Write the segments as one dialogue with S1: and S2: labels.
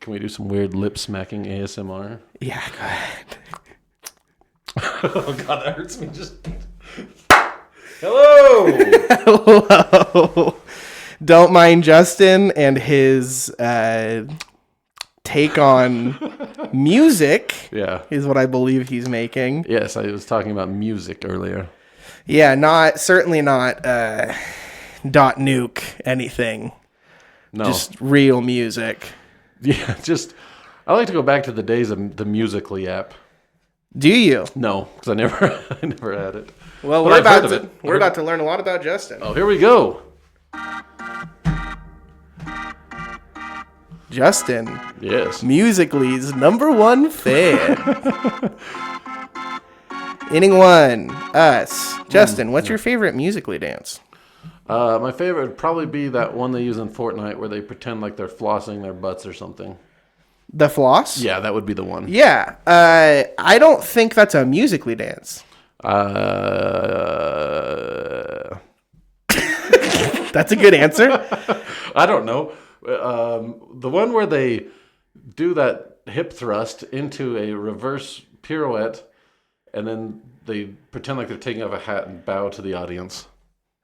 S1: Can we do some weird lip smacking ASMR?
S2: Yeah, go ahead.
S1: Oh God, that hurts me. Just hello.
S2: Hello. Don't mind Justin and his take on music.
S1: Yeah.
S2: Is what I believe he's making.
S1: Yes, I was talking about music earlier.
S2: Yeah, certainly not dot nuke anything.
S1: No.
S2: Just real music.
S1: Yeah, I like to go back to the days of the Musical.ly app.
S2: Do you?
S1: No, because I never had it.
S2: Well,
S1: But
S2: we're about to learn a lot about Justin.
S1: Oh, here we go.
S2: Justin,
S1: Yes.
S2: Musical.ly's #1 fan. Inning 1, us. Justin, what's your favorite Musical.ly dance?
S1: My favorite would probably be that one they use in Fortnite where they pretend like they're flossing their butts or something.
S2: The floss?
S1: Yeah, that would be the one.
S2: Yeah. I don't think that's a Musical.ly dance. That's a good answer.
S1: I don't know. The one where they do that hip thrust into a reverse pirouette and then they pretend like they're taking off a hat and bow to the audience.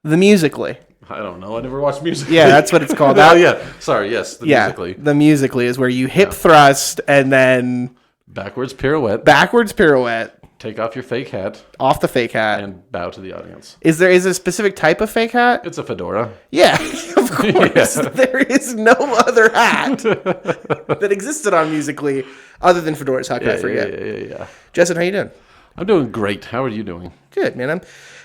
S2: The Musical.ly.
S1: I don't know. I never watched Musical.ly.
S2: Yeah, that's what it's called.
S1: Oh, yeah. Sorry, yes. The Musical.ly.
S2: The Musical.ly is where you hip thrust and then
S1: Backwards pirouette.
S2: backwards pirouette
S1: Take off your fake hat
S2: off the fake hat.
S1: and bow to the audience.
S2: Is there a specific type of fake hat?
S1: It's a fedora.
S2: Yeah, of course.
S1: Yeah.
S2: There is no other hat that existed on Musical.ly other than fedoras. How could I forget?
S1: Yeah.
S2: Justin, how you doing?
S1: I'm doing great. How are you doing?
S2: Good, man.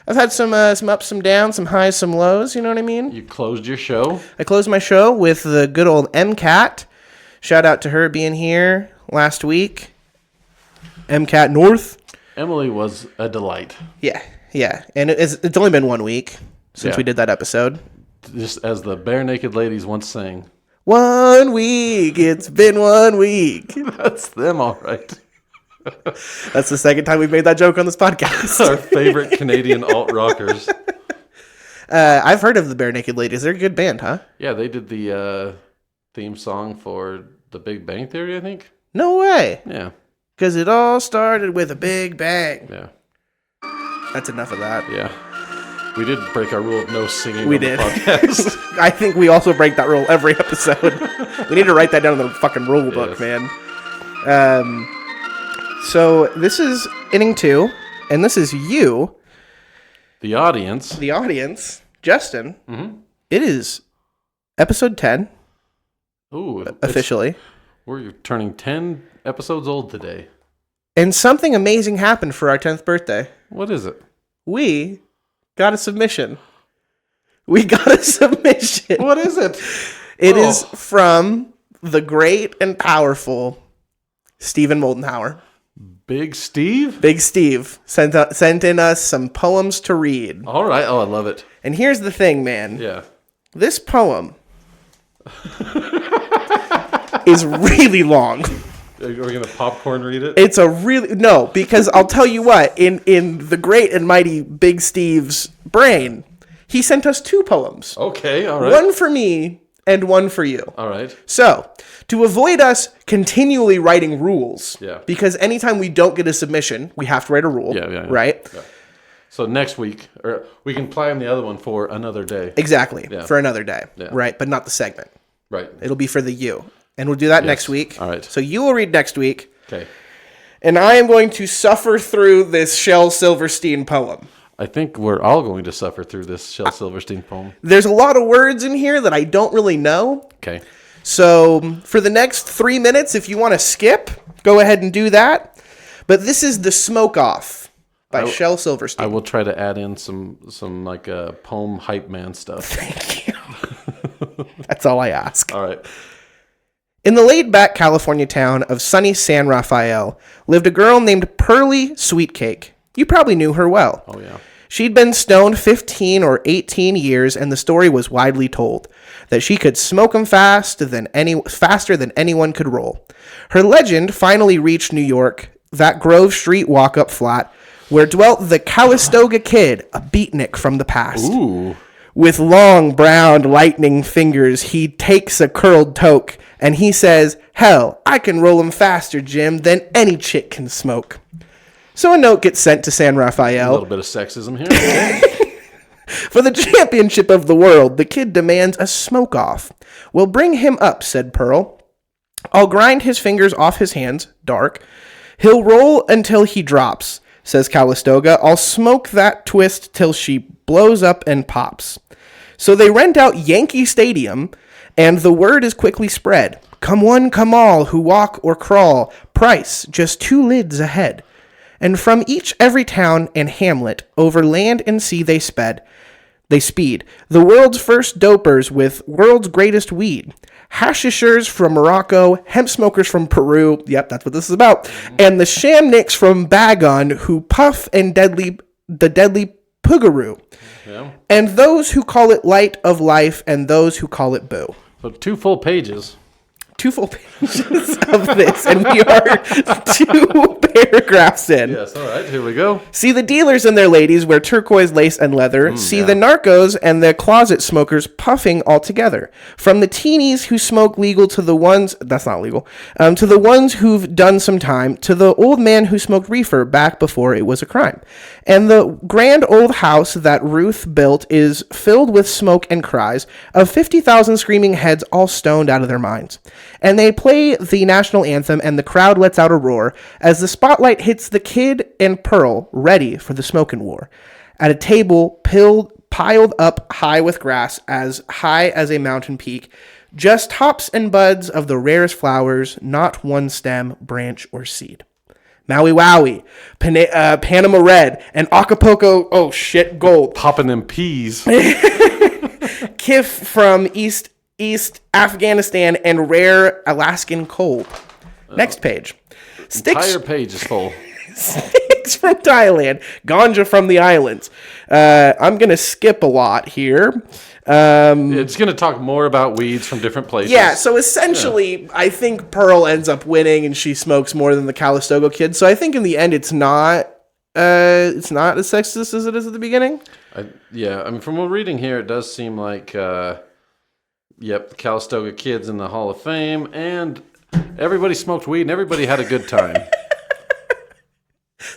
S2: I've had some ups, some downs, some highs, some lows. You know what I mean?
S1: You closed your show.
S2: I closed my show with the good old MCAT. Shout out to her being here last week. MCAT North.
S1: Emily was a delight.
S2: Yeah. And it's only been 1 week since we did that episode.
S1: Just as the Bare Naked Ladies once sang.
S2: 1 week. It's been 1 week.
S1: That's them, all right.
S2: That's the second time we've made that joke on this podcast.
S1: Our favorite Canadian alt rockers.
S2: I've heard of the Bare Naked Ladies. They're a good band, huh?
S1: Yeah, they did the theme song for The Big Bang Theory, I think.
S2: No way.
S1: Yeah.
S2: Because it all started with a big bang.
S1: Yeah.
S2: That's enough of that.
S1: Yeah. We did break our rule of no singing
S2: We
S1: on
S2: did.
S1: the podcast.
S2: I think we also break that rule every episode. We need to write that down in the fucking rule book,
S1: Yes.
S2: man. So this is inning 2, and this is you,
S1: The audience.
S2: the audience, Justin.
S1: Mm-hmm.
S2: It is episode 10,
S1: Ooh.
S2: officially.
S1: We're turning 10 episodes old today.
S2: And something amazing happened for our 10th birthday.
S1: What is it?
S2: We got a submission. What is it? It is from the great and powerful Stephen Moldenhauer.
S1: Big Steve?
S2: Big Steve sent in us some poems to read.
S1: All right. Oh, I love it.
S2: And here's the thing, man.
S1: Yeah.
S2: This poem is really long.
S1: Are we going to popcorn read it?
S2: It's because I'll tell you what, in the great and mighty Big Steve's brain, he sent us 2 poems.
S1: Okay. All right.
S2: One for me and one for you.
S1: All right.
S2: So, to avoid us continually writing rules,
S1: Yeah.
S2: because anytime we don't get a submission, we have to write a rule,
S1: Yeah.
S2: right?
S1: Yeah. So next week, or we can plan the other one for another day.
S2: Exactly,
S1: Yeah.
S2: for another day,
S1: Yeah.
S2: right? But not the segment.
S1: Right.
S2: It'll be for the you. And we'll do that next week.
S1: All right.
S2: So you will read next week,
S1: Okay.
S2: and I am going to suffer through this Shel Silverstein poem.
S1: I think we're all going to suffer through this Shel Silverstein poem.
S2: There's a lot of words in here that I don't really know.
S1: Okay.
S2: So for the next 3 minutes, if you want to skip, go ahead and do that. But this is The Smoke Off by Shel Silverstein.
S1: I will try to add in some like poem hype man stuff.
S2: Thank you. That's all I ask.
S1: All right.
S2: In the laid-back California town of sunny San Rafael lived a girl named Pearly Sweetcake. You probably knew her well.
S1: Oh, yeah.
S2: She'd been stoned 15 or 18 years, and the story was widely told that she could smoke 'em faster than anyone could roll. Her legend finally reached New York, that Grove Street walk-up flat, where dwelt the Calistoga Kid, a beatnik from the past.
S1: Ooh.
S2: With long, brown, lightning fingers, he takes a curled toke, and he says, "Hell, I can roll 'em faster, Jim, than any chick can smoke." So a note gets sent to San
S1: A
S2: Rafael.
S1: little bit of sexism here. Okay.
S2: For the championship of the world, the kid demands a smoke-off. "We'll bring him up," said Pearl. "I'll grind his fingers off his hands, dark. He'll roll until he drops," says Calistoga. "I'll smoke that twist till she blows up and pops." So they rent out Yankee Stadium, and the word is quickly spread. "Come one, come all, who walk or crawl. Price, just 2 lids ahead." And from every town and hamlet, over land and sea they speed. The world's first dopers with world's greatest weed. Hashishers from Morocco, hemp smokers from Peru. Yep, that's what this is about. And the shamnicks from Bagon who puff and the deadly Pugaroo.
S1: Yeah.
S2: And those who call it light of life and those who call it boo.
S1: So 2 full pages.
S2: 2 full pages of this, and we are 2 paragraphs in.
S1: Yes, all right, here we go.
S2: See the dealers and their ladies wear turquoise lace and leather. See the narcos and the closet smokers puffing all together. From the teenies who smoke legal to the ones, that's not legal, to the ones who've done some time, to the old man who smoked reefer back before it was a crime. And the grand old house that Ruth built is filled with smoke and cries of 50,000 screaming heads all stoned out of their minds. And they play the national anthem, and the crowd lets out a roar as the spotlight hits the kid and Pearl, ready for the smoking war. At a table piled up high with grass, as high as a mountain peak, just tops and buds of the rarest flowers, not one stem, branch, or seed. Maui Wowie, Panama Red, and Acapulco, gold.
S1: Popping them peas.
S2: Kif from East Afghanistan, and rare Alaskan coal. Next page.
S1: Entire page is full.
S2: Sticks from Thailand. Ganja from the islands. I'm going to skip a lot here.
S1: It's going to talk more about weeds from different places.
S2: Yeah, so essentially, I think Pearl ends up winning, and she smokes more than the Calistoga kid. So I think in the end, it's not as sexist as it is at the beginning.
S1: I mean, from what we're reading here, it does seem like, the Calistoga kid's in the Hall of Fame, and everybody smoked weed, and everybody had a good time.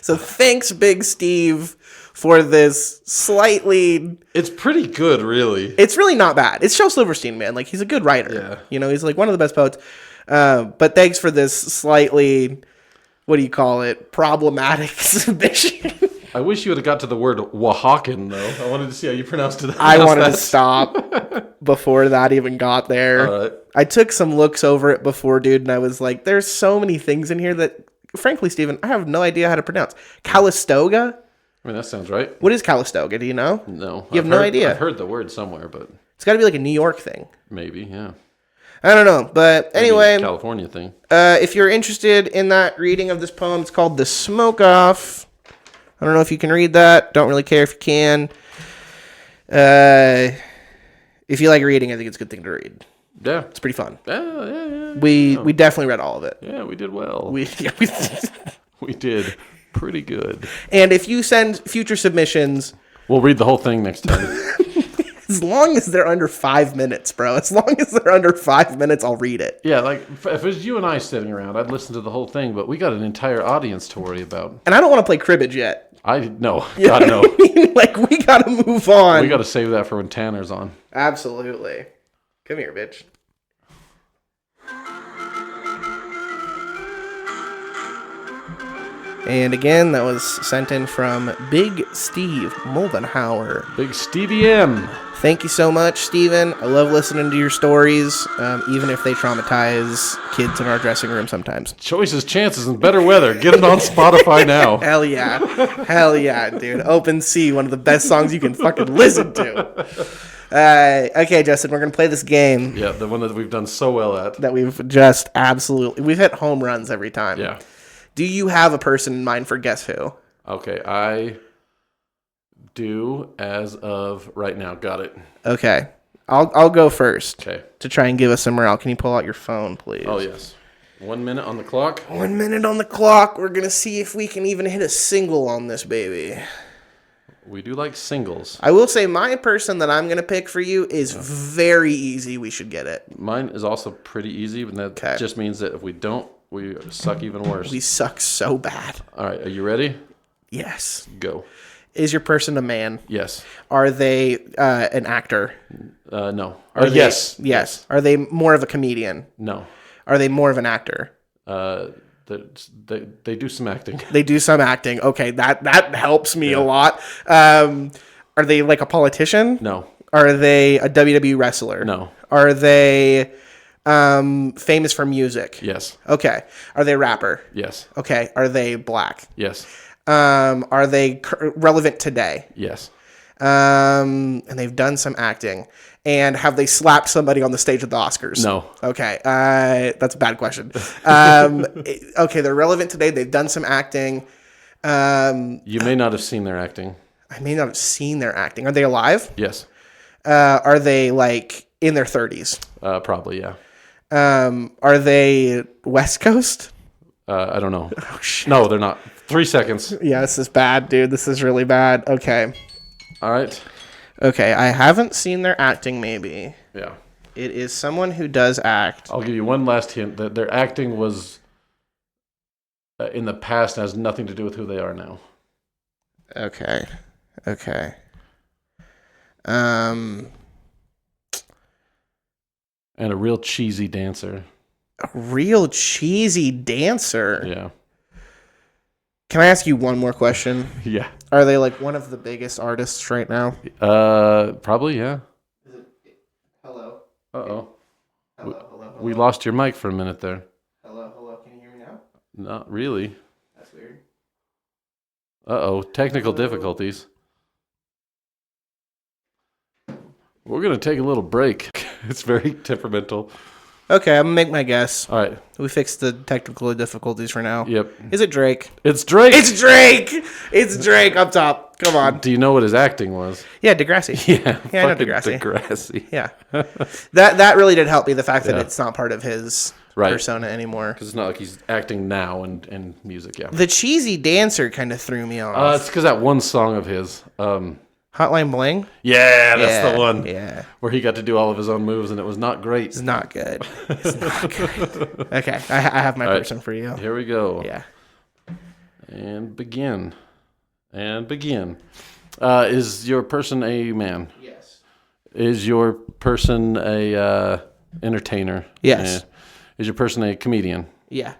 S2: So thanks, Big Steve, for this slightly...
S1: It's pretty good, really.
S2: It's really not bad. It's Shel Silverstein, man. Like, he's a good writer.
S1: Yeah.
S2: You know, he's like one of the best poets. But thanks for this slightly, what do you call it, problematic submission.
S1: I wish you would have got to the word Oaxacan, though. I wanted to see how you pronounced it.
S2: I wanted to stop before that even got there.
S1: All right.
S2: I took some looks over it before, dude, and I was like, there's so many things in here that, frankly, Steven, I have no idea how to pronounce. Calistoga?
S1: I mean, that sounds right.
S2: What is Calistoga? Do you know?
S1: No.
S2: You have no idea.
S1: I've heard the word somewhere, but...
S2: It's got to be like a New York thing.
S1: Maybe, yeah.
S2: I don't know, but anyway...
S1: Maybe a California thing.
S2: If you're interested in that reading of this poem, it's called The Smoke Off. I don't know if you can read that. Don't really care if you can. If you like reading, I think it's a good thing to read.
S1: Yeah.
S2: It's pretty fun.
S1: Yeah.
S2: We definitely read all of it.
S1: Yeah, we did well.
S2: We
S1: We did pretty good.
S2: And if you send future submissions...
S1: We'll read the whole thing next time.
S2: As long as they're under 5 minutes, bro. As long as they're under 5 minutes, I'll read it.
S1: Yeah, like, if it was you and I sitting around, I'd listen to the whole thing, but we got an entire audience to worry about.
S2: And I don't want to play cribbage yet.
S1: No.
S2: You
S1: God,
S2: know
S1: no.
S2: what I mean? Like, we got to move on.
S1: We got to save that for when Tanner's on.
S2: Absolutely. Come here, bitch. And again, that was sent in from Big Steve Moldenhauer.
S1: Big Stevie M.
S2: Thank you so much, Steven. I love listening to your stories, even if they traumatize kids in our dressing room sometimes.
S1: Choices, chances, and better weather. Get it on Spotify now.
S2: Hell yeah. Hell yeah, dude. Open Sea, one of the best songs you can fucking listen to. Okay, Justin, we're going to play this game.
S1: Yeah, the one that we've done so well at.
S2: That we've just absolutely... We've hit home runs every time.
S1: Yeah.
S2: Do you have a person in mind for Guess Who?
S1: Okay, I do as of right now. Got it.
S2: Okay. I'll go first.
S1: Okay.
S2: To try and give us some morale. Can you pull out your phone, please?
S1: Oh, yes. 1 minute on the clock.
S2: 1 minute on the clock. We're going to see if we can even hit a single on this baby.
S1: We do like singles.
S2: I will say my person that I'm going to pick for you is very easy. We should get it.
S1: Mine is also pretty easy, but that just means that if we don't, we suck even worse.
S2: We suck so bad.
S1: All right, are you ready?
S2: Yes.
S1: Go.
S2: Is your person a man?
S1: Yes.
S2: Are they an actor?
S1: No.
S2: Yes. Yes. Are they more of a comedian?
S1: No.
S2: Are they more of an actor?
S1: They do some acting.
S2: They do some acting. Okay, that helps me a lot. Are they like a politician?
S1: No.
S2: Are they a WWE wrestler?
S1: No.
S2: Are they famous for music?
S1: Yes.
S2: Okay. Are they a rapper?
S1: Yes.
S2: Okay. Are they black?
S1: Yes.
S2: Are they relevant today?
S1: Yes.
S2: And they've done some acting. And have they slapped somebody on the stage at the Oscars?
S1: No.
S2: Okay. That's a bad question. Okay, they're relevant today. They've done some acting.
S1: You may not have seen their acting.
S2: I may not have seen their acting. Are they alive?
S1: Yes.
S2: Are they like in their 30s?
S1: Probably, yeah.
S2: Are they West Coast?
S1: I don't know.
S2: Oh, shit.
S1: No, they're not. 3 seconds.
S2: Yeah, this is bad, dude. This is really bad. Okay.
S1: All right.
S2: Okay, I haven't seen their acting, maybe.
S1: Yeah.
S2: It is someone who does act.
S1: I'll give you one last hint. That their acting was in the past and has nothing to do with who they are now.
S2: Okay. And
S1: a real cheesy dancer.
S2: a real cheesy dancer.
S1: Yeah.
S2: Can I ask you one more question?
S1: Yeah.
S2: Are they like one of the biggest artists right now?
S1: Probably, yeah.
S2: Hello.
S1: Uh-oh.
S2: Hello.
S1: We lost your mic for a minute there.
S2: Hello. Can you hear me now?
S1: Not really.
S2: That's weird.
S1: Uh-oh. Technical difficulties. We're going to take a little break. It's very temperamental.
S2: Okay, I'm gonna make my guess.
S1: All right.
S2: We fixed the technical difficulties for now.
S1: Yep.
S2: Is it Drake?
S1: It's Drake.
S2: It's Drake. It's Drake up top. Come on.
S1: Do you know what his acting was?
S2: Yeah, Degrassi.
S1: Yeah.
S2: Yeah, I know
S1: fucking
S2: Degrassi.
S1: Degrassi.
S2: Yeah. That really did help me. The fact that
S1: Yeah.
S2: it's not part of his
S1: Right.
S2: persona anymore.
S1: Because it's not like he's acting now in music, yeah.
S2: The cheesy dancer kind of threw me off.
S1: It's because that one song of his.
S2: Hotline Bling?
S1: Yeah, that's the one.
S2: Yeah.
S1: Where he got to do all of his own moves, and it was not great.
S2: It's not good. It's not good. Okay, I have my person for you.
S1: Here we go.
S2: Yeah.
S1: And begin. Is your person a man?
S2: Yes.
S1: Is your person a entertainer?
S2: Yes.
S1: Is your person a comedian?
S2: Yeah.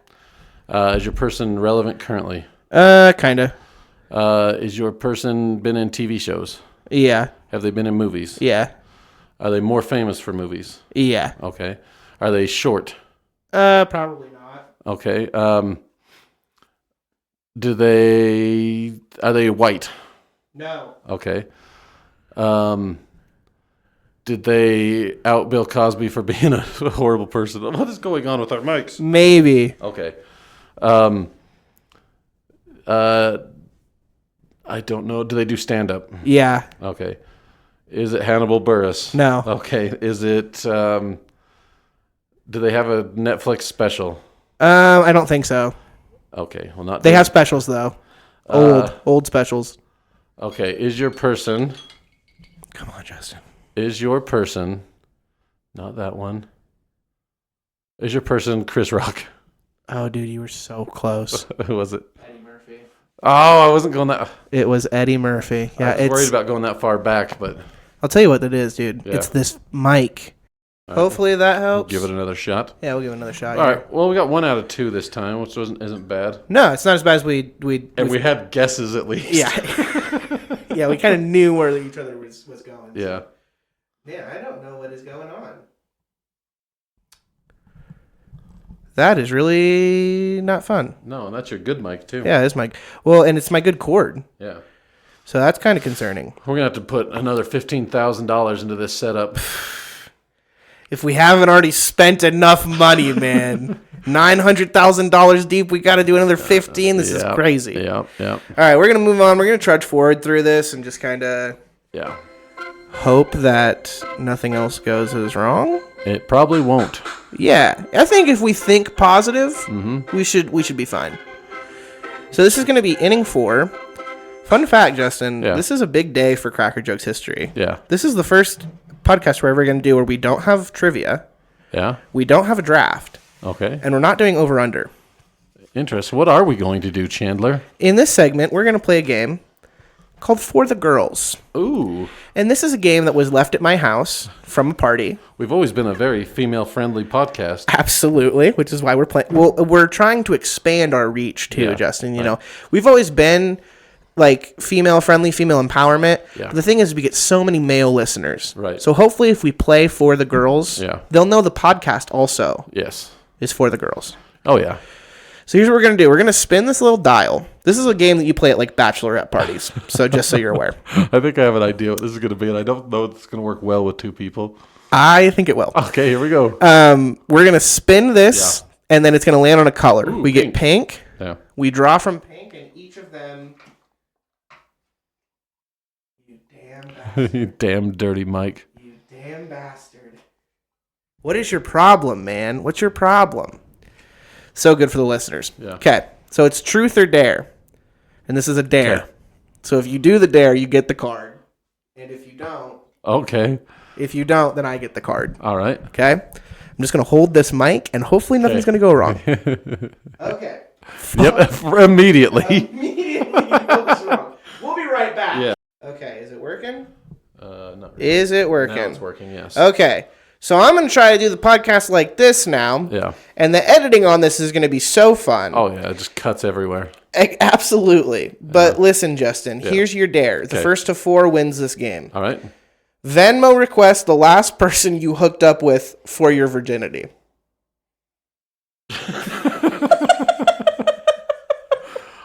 S1: Is your person relevant currently?
S2: Kinda.
S1: Is your person been in TV shows?
S2: Yeah.
S1: Have they been in movies?
S2: Yeah.
S1: Are they more famous for movies?
S2: Yeah.
S1: Okay. Are they short?
S2: Probably not.
S1: Okay. Are they white?
S2: No.
S1: Okay. Did they out Bill Cosby for being a horrible person? What is going on with our mics?
S2: Maybe.
S1: Okay. I don't know. Do they do stand up?
S2: Yeah.
S1: Okay. Is it Hannibal Buress?
S2: No.
S1: Okay. Is it do they have a Netflix special?
S2: I don't think so.
S1: Okay. Well, not
S2: They have specials though. Old specials.
S1: Okay. Is your person
S2: Come on, Justin.
S1: not that one? Is your person Chris Rock?
S2: Oh, dude, you were so close.
S1: Who was it?
S2: Eddie Murphy.
S1: Oh, I wasn't going that.
S2: It was Eddie Murphy. Yeah,
S1: I was worried about going that far back, but
S2: I'll tell you what it is, dude.
S1: Yeah.
S2: It's this mic. Hopefully that helps.
S1: give it another shot.
S2: Yeah, we'll give it another shot.
S1: All
S2: yeah.
S1: right. Well, we got 1 out of 2 this time, which isn't bad.
S2: No, it's not as bad as we
S1: And we had guesses at least.
S2: yeah. Yeah, we kind of knew where each other was going.
S1: Yeah.
S2: Man, I don't know what is going on. That is really not fun.
S1: No, and that's your good mic too.
S2: Yeah, it's my and it's my good cord.
S1: Yeah.
S2: So that's kind of concerning.
S1: We're gonna have to put another $15,000 into this setup.
S2: If we haven't already spent enough money, man, $900,000 deep, we got to do another 15. This is crazy.
S1: Yeah.
S2: All right, we're gonna move on. We're gonna trudge forward through this and just kind of hope that nothing else goes as wrong.
S1: It probably won't.
S2: Yeah, I think if we think positive, we should be fine. So this is going to be inning 4. Fun fact, Justin.
S1: Yeah.
S2: This is a big day for Cracker Jokes history.
S1: Yeah.
S2: This is the first podcast we're ever going to do where we don't have trivia,
S1: Yeah.
S2: we don't have a draft,
S1: Okay.
S2: and we're not doing over-under.
S1: Interesting. What are we going to do, Chandler?
S2: In this segment, we're going to play a game called For the Girls.
S1: Ooh.
S2: And this is a game that was left at my house from a party.
S1: We've always been a very female-friendly podcast.
S2: Absolutely, which is why we're playing. Well, we're trying to expand our reach too,
S1: Yeah,
S2: Justin. You know, we've always been like female-friendly, female empowerment.
S1: Yeah.
S2: But the thing is, we get so many male listeners.
S1: Right.
S2: So hopefully, if we play For the Girls,
S1: Yeah.
S2: they'll know the podcast also
S1: Yes.
S2: is For the Girls.
S1: Oh, yeah.
S2: So here's what we're going to do. We're going to spin this little dial. This is a game that you play at like bachelorette parties. So just so you're aware.
S1: I think I have an idea what this is going to be, and I don't know if it's going to work well with two people.
S2: I think it will.
S1: Okay, here we go.
S2: We're going to spin this, and then it's going to land on a color.
S1: Ooh,
S2: we get pink.
S1: Yeah.
S2: We draw from pink, and each of them... You damn bastard.
S1: You damn dirty Mike.
S2: You damn bastard. What is your problem, man? What's your problem? So good for the listeners.
S1: Yeah.
S2: Okay, so it's truth or dare. And this is a dare.
S1: Okay.
S2: So if you do the dare, you get the card. And if you don't,
S1: Okay.
S2: then I get the card.
S1: All right.
S2: Okay? I'm just going to hold this mic, and hopefully nothing's going to go wrong. Okay.
S1: Yep. Immediately.
S2: Immediately goes wrong. We'll be right back.
S1: Yeah.
S2: Okay, is it working?
S1: Not really.
S2: Is it working?
S1: Now it's working, yes.
S2: Okay. So I'm going to try to do the podcast like this now.
S1: Yeah.
S2: And the editing on this is going to be so fun.
S1: Oh, yeah. It just cuts everywhere.
S2: Absolutely. But listen, Justin, here's your dare. The
S1: Okay.
S2: first to 4 wins this game.
S1: All right.
S2: Venmo request the last person you hooked up with for your virginity.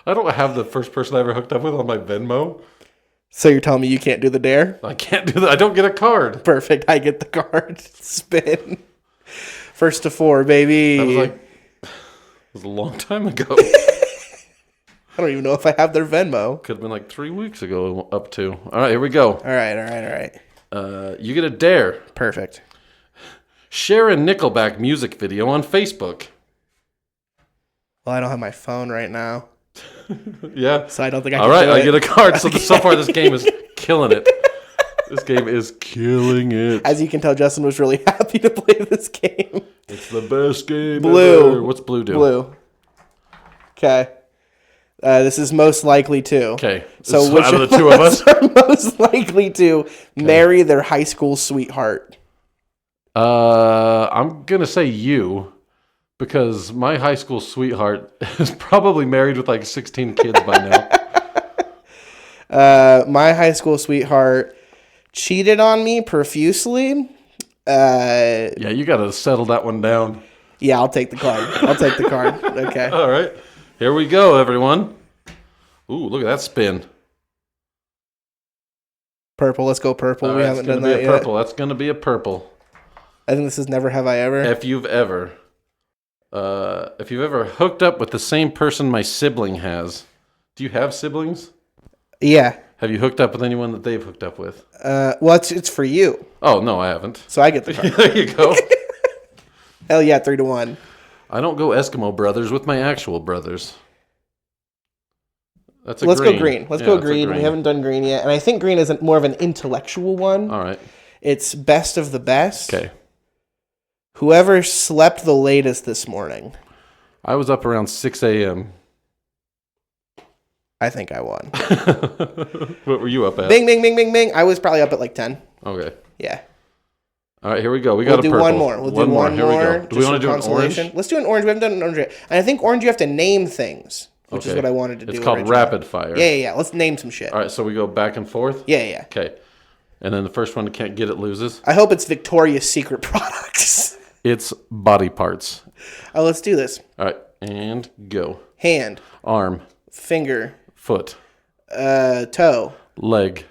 S1: I don't have the first person I ever hooked up with on my Venmo.
S2: So you're telling me you can't do the dare?
S1: I can't do that. I don't get a card.
S2: Perfect. I get the card. Spin. First to 4, baby.
S1: That was like, it was a long time ago.
S2: I don't even know if I have their Venmo.
S1: Could have been like 3 weeks ago up to. All right, here we go.
S2: All right.
S1: You get a dare.
S2: Perfect.
S1: Share a Nickelback music video on Facebook.
S2: Well, I don't have my phone right now,
S1: Yeah.
S2: so I don't think I can
S1: All right,
S2: do
S1: I
S2: it.
S1: get a card. So far, this game is killing it. This game is killing it.
S2: As you can tell, Justin was really happy to play this game.
S1: It's the best game
S2: Blue.
S1: ever. What's blue do?
S2: Blue. Okay. This is most likely to.
S1: Okay.
S2: So which
S1: out of the two of us?
S2: are most likely to marry their high school sweetheart?
S1: I'm going to say you, because my high school sweetheart is probably married with like 16 kids by now.
S2: My high school sweetheart cheated on me profusely.
S1: Yeah, you got to settle that one down.
S2: Yeah, I'll take the card. Okay.
S1: All right. Here we go, everyone. Ooh, look at that spin.
S2: Purple. Let's go purple.
S1: All
S2: We
S1: right,
S2: haven't
S1: it's
S2: done
S1: gonna
S2: that
S1: be a
S2: yet.
S1: purple. That's going to be a purple.
S2: I think this is Never Have I Ever.
S1: If you've ever hooked up with the same person my sibling has. Do you have siblings?
S2: Yeah.
S1: Have you hooked up with anyone that they've hooked up with?
S2: Well, it's for you,
S1: Oh, no, I haven't.
S2: so I get the card.
S1: There you go.
S2: Hell yeah, 3-1.
S1: I don't go Eskimo brothers with my actual brothers. That's a
S2: Let's
S1: green.
S2: go green. Let's
S1: Yeah,
S2: go
S1: it's a
S2: green. We haven't done green yet, and I think green is more of an intellectual one.
S1: All right.
S2: It's best of the best.
S1: Okay.
S2: Whoever slept the latest this morning,
S1: I was up around 6 a.m.
S2: I think I won.
S1: What were you up at?
S2: Bing, bing, bing, bing, bing. I was probably up at like 10.
S1: Okay.
S2: Yeah.
S1: All right, here we go. We got
S2: We'll
S1: a
S2: do
S1: purple.
S2: one more. We'll do one
S1: Here
S2: more.
S1: we go. Do we want to do an orange?
S2: Let's do an orange. We haven't done an orange yet. And I think orange you have to name things, which is
S1: Okay.
S2: what I wanted to do.
S1: It's called
S2: originally.
S1: rapid fire.
S2: Yeah. Let's name some shit.
S1: All right, so we go back and forth?
S2: Yeah.
S1: Okay. And then the first one that can't get it loses.
S2: I hope it's Victoria's Secret products.
S1: It's body parts.
S2: Oh, let's do this.
S1: All right, and go.
S2: Hand,
S1: Arm,
S2: finger,
S1: foot,
S2: toe,
S1: leg,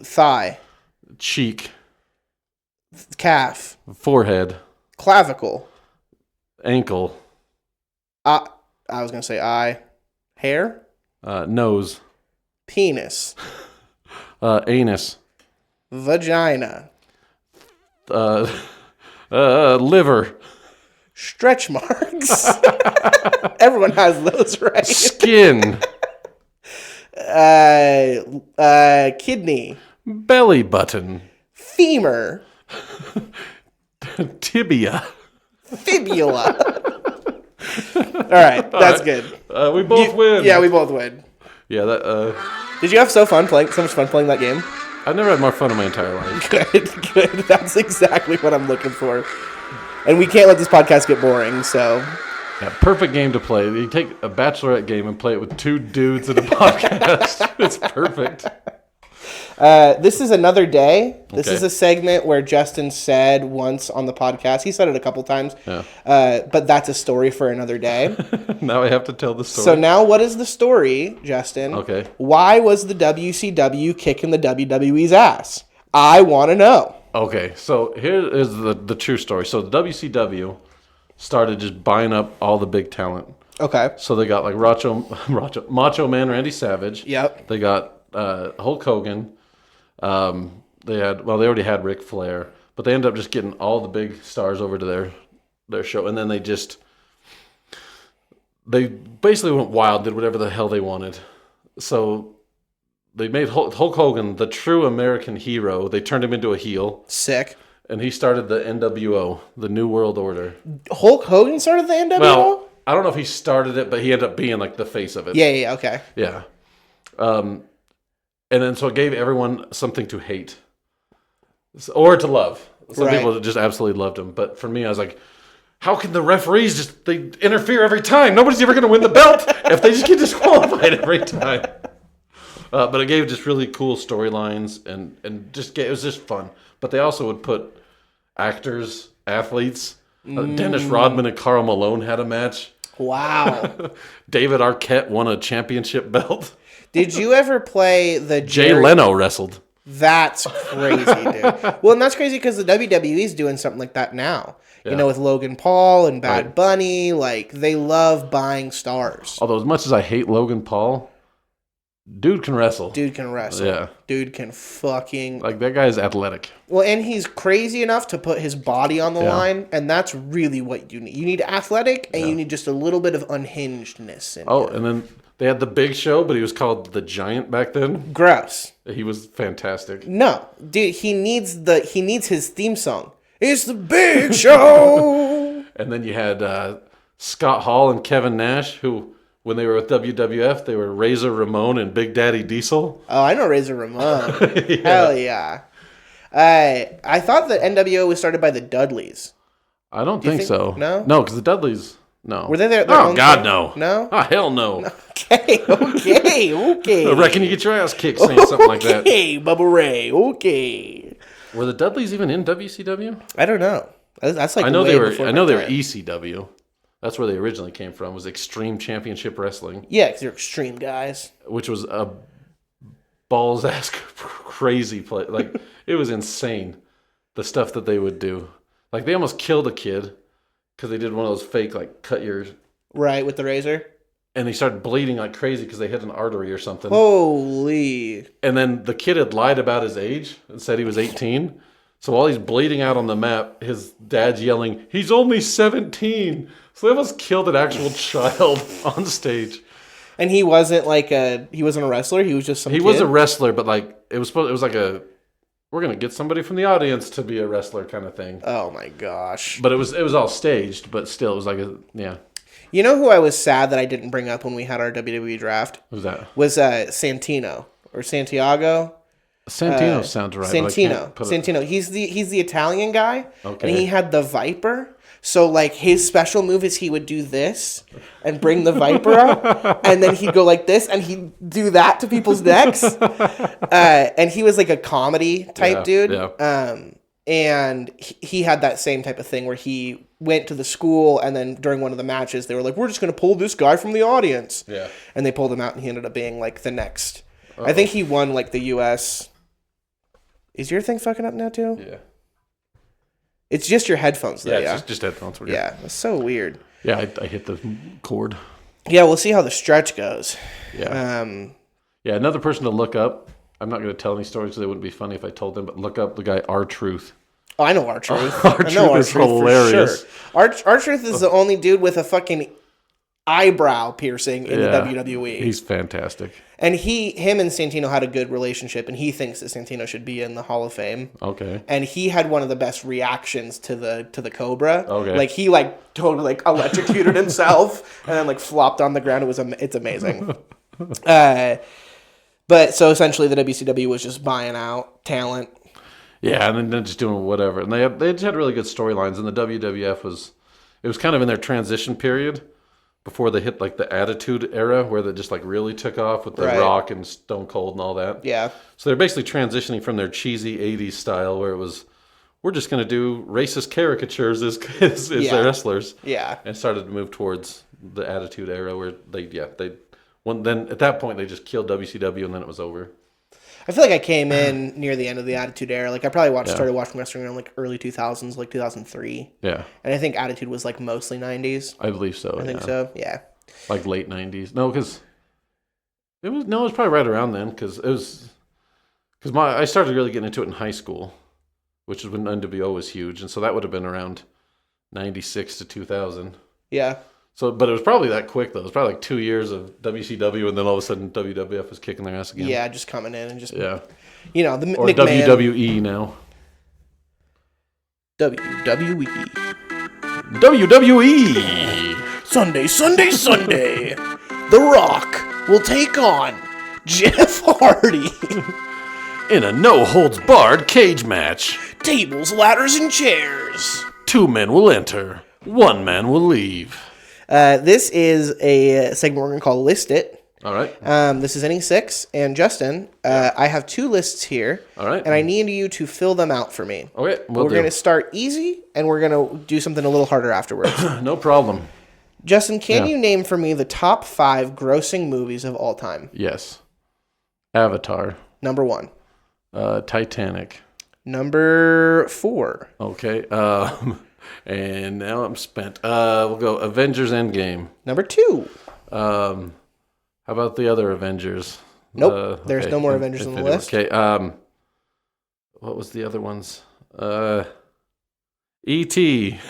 S2: thigh,
S1: cheek,
S2: calf,
S1: forehead,
S2: clavicle.
S1: ankle,
S2: I was going to say eye. Hair,
S1: nose,
S2: penis,
S1: anus,
S2: vagina,
S1: liver,
S2: stretch marks. Everyone has those, right?
S1: skin,
S2: Kidney.
S1: Belly button.
S2: Femur.
S1: Tibia.
S2: Fibula. All right, that's good.
S1: We both win.
S2: Yeah, we both win.
S1: Yeah, that.
S2: Did you have so much fun playing that game?
S1: I've never had more fun in my entire life.
S2: Good. That's exactly what I'm looking for. And we can't let this podcast get boring, so.
S1: Yeah, perfect game to play. You take a Bachelorette game and play it with two dudes in a podcast. It's perfect.
S2: This is another day. This
S1: Okay.
S2: is a segment where Justin said once on the podcast. He said it a couple times.
S1: Yeah.
S2: But that's a story for another day.
S1: Now I have to tell the story.
S2: So now what is the story, Justin?
S1: Okay.
S2: Why was the WCW kicking the WWE's ass? I want to know.
S1: Okay, so here is the true story. So the WCW started just buying up all the big talent.
S2: Okay.
S1: So they got like Macho Man Randy Savage.
S2: Yep.
S1: They got Hulk Hogan. They already had Ric Flair, but they ended up just getting all the big stars over to their show, and then they basically went wild, did whatever the hell they wanted. So they made Hulk Hogan the true American hero. They turned him into a heel,
S2: Sick.
S1: and he started the NWO, the New World Order.
S2: Hulk Hogan started the NWO?
S1: Well, I don't know if he started it, but he ended up being like the face of it.
S2: Yeah, okay.
S1: Yeah. And then so it gave everyone something to hate or to love. Some
S2: Right.
S1: people just absolutely loved him. But for me, I was like, how can the referees they interfere every time? Nobody's ever going to win the belt if they just get disqualified every time. But it gave just really cool storylines and it was just fun. But they also would put actors, athletes. Dennis Rodman and Karl Malone had a match.
S2: Wow.
S1: David Arquette won a championship belt.
S2: Did you ever play the
S1: Jay Leno wrestled.
S2: That's crazy, dude. Well, and that's crazy because the WWE's doing something like that now.
S1: Yeah.
S2: You know, with Logan Paul and Bad
S1: Right.
S2: Bunny. Like, they love buying stars.
S1: Although as much as I hate Logan Paul, dude can wrestle.
S2: Dude can wrestle.
S1: Yeah.
S2: Dude can fucking...
S1: Like that guy is athletic.
S2: Well, and he's crazy enough to put his body on the
S1: Yeah.
S2: line, and that's really what you need. You need athletic, and you need just a little bit of unhingedness in
S1: Oh,
S2: you.
S1: and then they had the Big Show, but he was called the Giant back then.
S2: Gross.
S1: He was fantastic.
S2: No, dude, he needs his theme song. It's the Big Show.
S1: And then you had Scott Hall and Kevin Nash, who when they were with WWF, they were Razor Ramon and Big Daddy Diesel.
S2: Oh, I know Razor Ramon. Hell yeah. I thought that NWO was started by the Dudleys.
S1: I don't think so.
S2: No?
S1: No, because the Dudleys, no.
S2: Were they their
S1: Oh,
S2: own
S1: God,
S2: thing?
S1: no.
S2: No?
S1: Oh, hell no.
S2: Okay.
S1: I reckon you get your ass kicked saying something like that.
S2: Okay, Bubba Ray. Okay.
S1: Were the Dudleys even in WCW?
S2: I don't know. That's like
S1: I know
S2: way
S1: they were.
S2: before
S1: I know
S2: my
S1: they were
S2: time.
S1: ECW. That's where they originally came from. Was Extreme Championship Wrestling,
S2: Yeah, because they're extreme guys.
S1: which was a balls ass crazy play. Like it was insane, the stuff that they would do. Like they almost killed a kid because they did one of those fake like cut your,
S2: Right, with the razor.
S1: and he started bleeding like crazy because they hit an artery or something.
S2: Holy.
S1: And then the kid had lied about his age and said he was 18. So while he's bleeding out on the map, his dad's yelling, "He's only 17." So they almost killed an actual child on stage.
S2: And he wasn't he wasn't a wrestler. He was just some
S1: He
S2: kid?
S1: was a wrestler, but like it was like we're gonna get somebody from the audience to be a wrestler kind of thing.
S2: Oh my gosh.
S1: But it was all staged, but still it was like yeah.
S2: You know who I was sad that I didn't bring up when we had our WWE draft?
S1: Who's that?
S2: Was Santino or Santiago?
S1: Santino sounds right. but I
S2: Santino.
S1: can't put it-
S2: Santino. He's the Italian guy.
S1: Okay.
S2: And he had the Viper. So like his special move is he would do this and bring the Viper up, and then he'd go like this and he'd do that to people's necks. And he was like a comedy type dude.
S1: Yeah.
S2: And he had that same type of thing where he went to the school, and then during one of the matches they were like, "We're just gonna pull this guy from the audience."
S1: Yeah.
S2: And they pulled him out, and he ended up being like the next. I think he won like the U.S. Is your thing fucking up now too?
S1: Yeah.
S2: It's just your headphones though,
S1: Yeah.
S2: yeah?
S1: It's just headphones. We're good.
S2: Yeah, that's so weird.
S1: Yeah. I hit the cord.
S2: Yeah, we'll see how the stretch goes.
S1: Yeah. Yeah. Another person to look up. I'm not going to tell any stories because they wouldn't be funny if I told them. But look up the guy R-Truth.
S2: Oh, I know R-Truth.
S1: R-Truth
S2: I know
S1: is
S2: R-Truth
S1: hilarious.
S2: for sure. R-Truth is the only dude with a fucking eyebrow piercing in the WWE.
S1: He's fantastic.
S2: And him and Santino had a good relationship, and he thinks that Santino should be in the Hall of Fame.
S1: Okay.
S2: And he had one of the best reactions to the Cobra.
S1: Okay.
S2: Like he like totally like electrocuted himself and then like flopped on the ground. It's amazing. But so essentially the WCW was just buying out talent.
S1: Yeah, and then they're just doing whatever. And they just had really good storylines, and the WWF was kind of in their transition period before they hit like the Attitude Era, where they just like really took off with The Rock and Stone Cold and all that.
S2: Yeah.
S1: So they're basically transitioning from their cheesy 80s style where it was, we're just going to do racist caricatures as their wrestlers.
S2: Yeah.
S1: And started to move towards the Attitude Era where then at that point they just killed WCW and then it was over.
S2: I feel like I came in near the end of the Attitude Era. Like I probably started watching wrestling around like early 2000s, like 2003.
S1: Yeah.
S2: And I think Attitude was like mostly 90s.
S1: I believe so.
S2: I think so. Yeah.
S1: Like late 90s. No, because it was probably right around then because I started really getting into it in high school, which is when NWO was huge, and so that would have been around 96 to 2000.
S2: Yeah.
S1: So, but it was probably that quick though. It was probably like 2 years of WCW, and then all of a sudden WWF was kicking their ass again.
S2: Yeah, just coming in and just
S1: the
S2: or
S1: McMahon. WWE now.
S2: WWE. Sunday. The Rock will take on Jeff Hardy.
S1: In a no-holds-barred cage match.
S2: Tables, ladders, and chairs.
S1: 2 men will enter. 1 man will leave.
S2: This is a segment we're going to call List It.
S1: All right.
S2: This is Inning 6. And Justin, I have 2 lists here.
S1: All right.
S2: And I need you to fill them out for me.
S1: Okay.
S2: We're going to start easy, and we're going to do something a little harder afterwards.
S1: No problem.
S2: Justin, can you name for me the top 5 grossing movies of all time?
S1: Yes. Avatar.
S2: Number 1.
S1: Titanic.
S2: Number 4.
S1: Okay. And now I'm spent. We'll go Avengers Endgame.
S2: Number 2.
S1: How about the other Avengers?
S2: Nope. There's no more Avengers on the list.
S1: Okay. What was the other ones? E.T.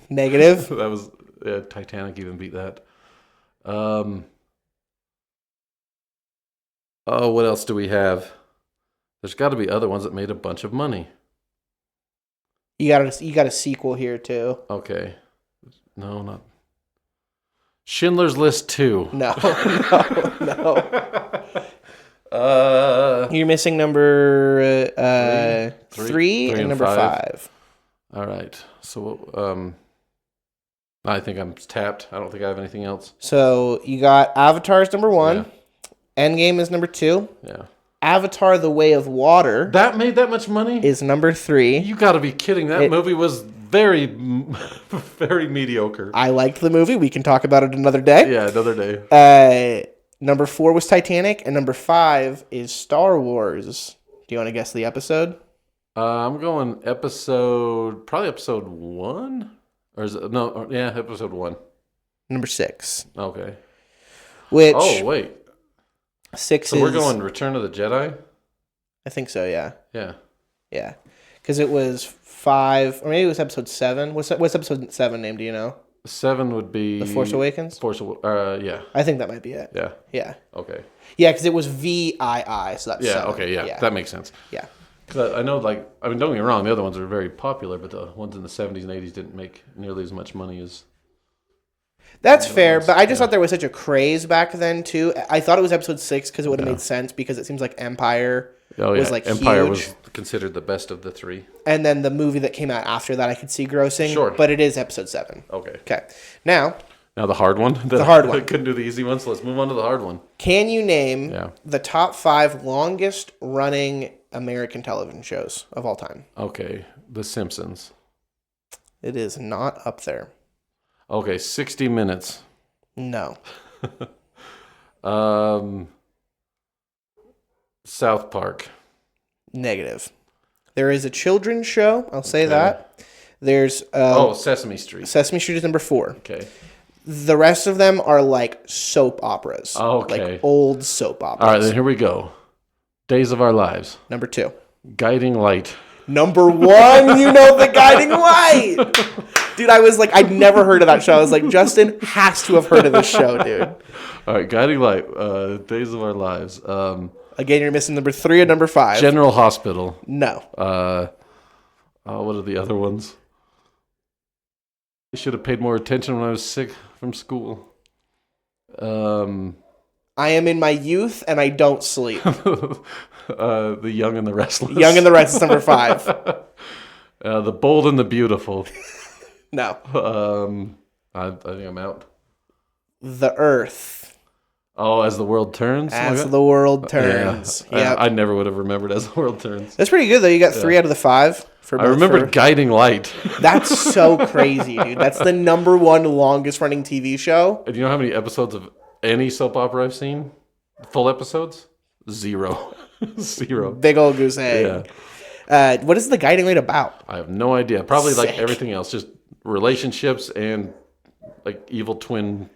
S2: Negative.
S1: That was Titanic. Even beat that. What else do we have? There's got to be other ones that made a bunch of money.
S2: You got a sequel here too.
S1: Okay. No, not Schindler's List 2.
S2: No. You're missing number 3 and number 5.
S1: All right. So I think I'm tapped. I don't think I have anything else.
S2: So you got Avatar's number 1. Yeah. Endgame is number 2.
S1: Yeah.
S2: Avatar: The Way of Water.
S1: That made that much money?
S2: Is number 3.
S1: You got to be kidding. That movie was very, very mediocre.
S2: I liked the movie. We can talk about it another day.
S1: Yeah, another day.
S2: Number 4 was Titanic, and number 5 is Star Wars. Do you want to guess the episode?
S1: I'm going probably episode 1? Or is it, no, yeah, episode 1.
S2: Number 6.
S1: Okay.
S2: Which...
S1: Oh, wait.
S2: 6
S1: so we're going Return of the Jedi?
S2: I think so, yeah.
S1: Yeah.
S2: Yeah. Because it was 5, or maybe it was episode 7. What's episode 7 named, do you know?
S1: 7 would be...
S2: The Force Awakens?
S1: Yeah.
S2: I think that might be it.
S1: Yeah.
S2: Yeah.
S1: Okay.
S2: Yeah, because it was VII, so that's 7.
S1: Okay, yeah. That makes sense.
S2: Yeah.
S1: Because I know, don't get me wrong, the other ones are very popular, but the ones in the 70s and 80s didn't make nearly as much money as...
S2: That's fair, but I just thought there was such a craze back then, too. I thought it was episode 6 because it would have made sense because it seems like Empire was
S1: Empire
S2: huge.
S1: Was considered the best of the 3.
S2: And then the movie that came out after that I could see grossing.
S1: Sure.
S2: But it is episode 7.
S1: Okay.
S2: Now
S1: the hard one?
S2: The hard one.
S1: I couldn't do the easy one, so let's move on to the hard one.
S2: Can you name the top 5 longest running American television shows of all time?
S1: Okay. The Simpsons.
S2: It is not up there.
S1: Okay, 60 Minutes.
S2: No.
S1: South Park.
S2: Negative. There is a children's show. I'll say that. There's
S1: Sesame Street.
S2: Sesame Street is number 4.
S1: Okay.
S2: The rest of them are like soap operas.
S1: Okay.
S2: Like old soap operas.
S1: All right, then here we go. Days of Our Lives.
S2: Number 2.
S1: Guiding Light.
S2: Number 1. You know The Guiding Light. Dude, I was like, I'd never heard of that show. I was like, Justin has to have heard of this show, dude.
S1: All right, Guiding Light, Days of Our Lives.
S2: Again, you're missing number 3 and number 5.
S1: General Hospital.
S2: No.
S1: What are the other ones? I should have paid more attention when I was sick from school.
S2: I Am in My Youth and I Don't Sleep.
S1: The Young and the Restless.
S2: Young and the Restless, number 5.
S1: The Bold and the Beautiful.
S2: No.
S1: I think I'm out.
S2: The Earth.
S1: Oh, As the World Turns?
S2: As the World Turns.
S1: Yeah.
S2: Yep.
S1: I never would have remembered As the World Turns.
S2: That's pretty good, though. You got 3 out of the 5.
S1: I remember Guiding Light.
S2: That's so crazy, dude. That's the number 1 longest running TV show.
S1: And you know how many episodes of any soap opera I've seen? Full episodes? 0. 0.
S2: Big old goose egg.
S1: Yeah.
S2: What is The Guiding Light about?
S1: I have no idea. Probably like
S2: Sick.
S1: everything else. Just relationships and like evil twins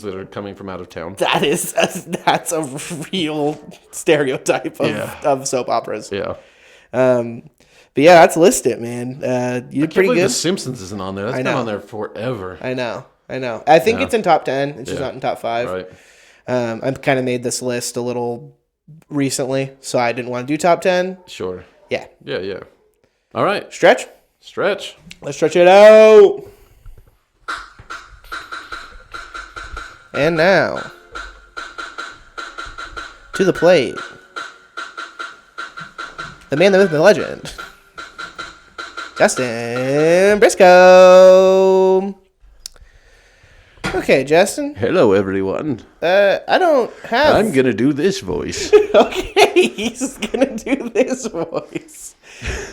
S1: that are coming from out of town.
S2: That's a real stereotype of soap operas.
S1: Yeah.
S2: But yeah, that's List It, man. You did pretty
S1: The
S2: good.
S1: Simpsons isn't on there. That's
S2: I
S1: been
S2: know.
S1: on there forever.
S2: I know. I think it's in top 10. It's just not in top 5.
S1: Right.
S2: I've kind of made this list a little recently, so I didn't want to do top 10.
S1: Sure.
S2: Yeah.
S1: Yeah. All right.
S2: Stretch?
S1: Stretch.
S2: Let's stretch it out. And now, to the plate. The man, the myth, the legend. Justin Briscoe. Okay, Justin.
S1: Hello, everyone.
S2: I don't have...
S1: I'm going to do this voice.
S2: Okay, he's gonna do this voice.